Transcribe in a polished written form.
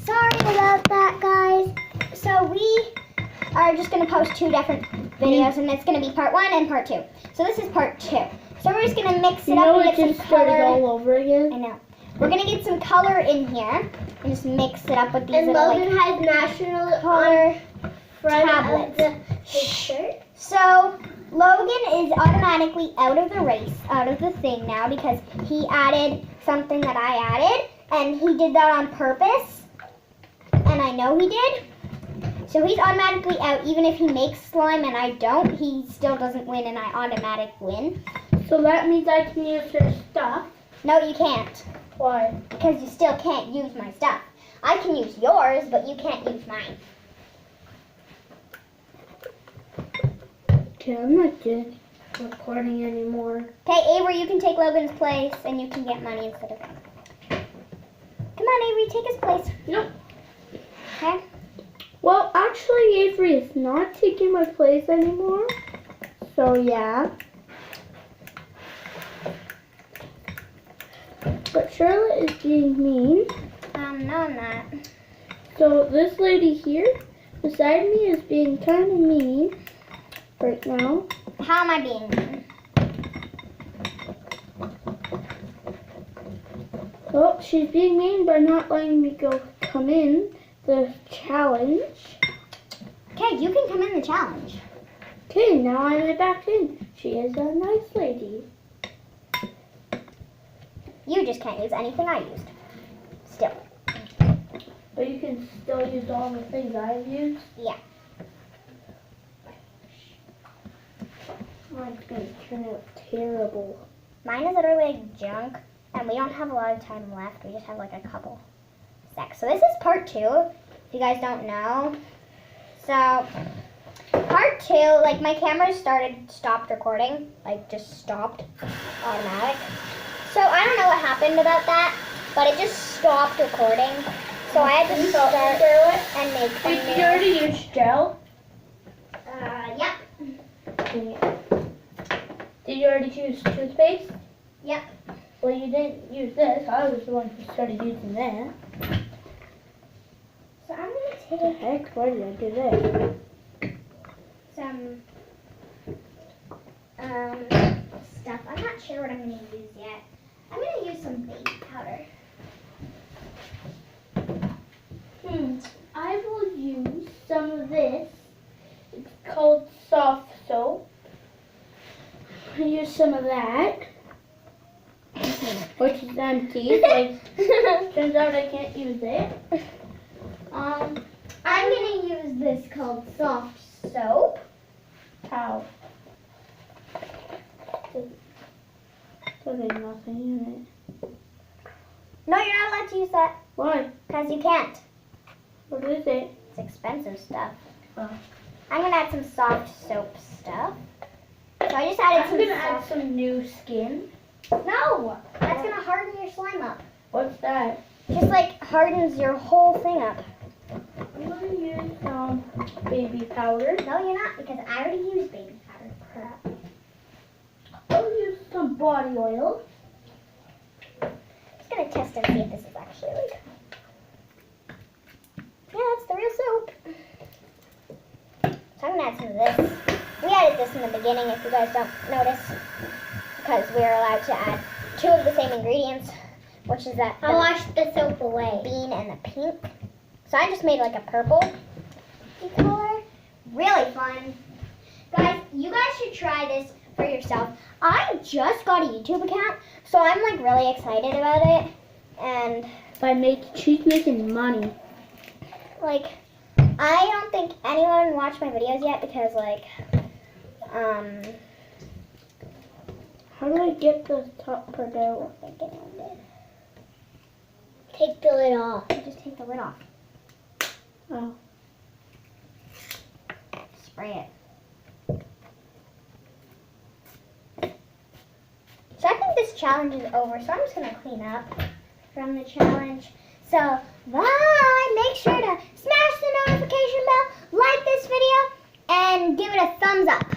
Sorry about that, guys. So we are just going to post 2 different videos, and it's going to be part 1 and part 2. So this is part 2. So we're just going to mix it up and get some color. All over again. I know. We're going to get some color in here and just mix it up with these And little Logan has national color tablets. tablets. His shirt. So Logan is automatically out of the race, out of the thing now, because he added something that I added, and he did that on purpose, and I know he did. So he's automatically out. Even if he makes slime and I don't, he still doesn't win, and I automatic win. So that means I can use her stuff. No, you can't, Why? because you still can't use my stuff. I can use yours, but you can't use mine. Okay, I'm not doing recording anymore. Okay, Avery, you can take Logan's place, and you can get money instead of him. Come on, Avery, take his place. Nope. Okay? Well, actually, Avery is not taking my place anymore. So, yeah. But Charlotte is being mean. No, I'm not. So, this lady here beside me is being kind of mean right now. How am I being mean? Well, she's being mean by not letting me come in the challenge. Okay, you can come in the challenge. Okay, now I'm back in. She is a nice lady. You just can't use anything I used. Still. But you can still use all the things I've used. Yeah. Mine's going to turn out terrible. Mine is literally like junk, and we don't have a lot of time left. We just have like a couple secs. So this is part 2, if you guys don't know. So, part 2, like my camera stopped recording. Like just stopped, automatic. So I don't know what happened about that, but it just stopped recording. So I had to start and make a Did new. you already use gel? Yep. Did you already use toothpaste? Yep. Well, you didn't use this. I was the one who started using that. So I'm What the gonna heck? Why did I do that? take some stuff. I'm not sure what I'm gonna use yet. I'm gonna use some baby powder. I will use some of this. It's called soft soap. I use some of that, which is empty. Like, turns out I can't use it. I'm gonna use this called soft soap. How? There's nothing in it. No, you're not allowed to use that Why? because you can't. What is it? It's expensive stuff. Oh. I'm gonna add some soft soap stuff. So I just added I'm some gonna add soft. some new skin. No, that's gonna harden your slime up. What's that? Just like hardens your whole thing up. I'm gonna use some baby powder. No, you're not because I already used baby powder. Crap. I'll use some body oil. Just gonna test and see if this is actually like. Yeah, it's the real soap. So I'm gonna add some of this. We added this in the beginning if you guys don't notice. Because we're allowed to add 2 of the same ingredients, which is that I washed the soap away. bean and the pink. So I just made like a purple color. Really fun. Guys, you guys should try this for yourself. I just got a YouTube account, so I'm like really excited about it. And She's making money. like, I don't think anyone watched my videos yet because like, How do I get the top part out? I think anyone did. Take the lid off. You just take the lid off. Oh. Spray it. So I think this challenge is over, so I'm just going to clean up from the challenge. So, bye! Make sure to smash the notification bell, like this video, and give it a thumbs up.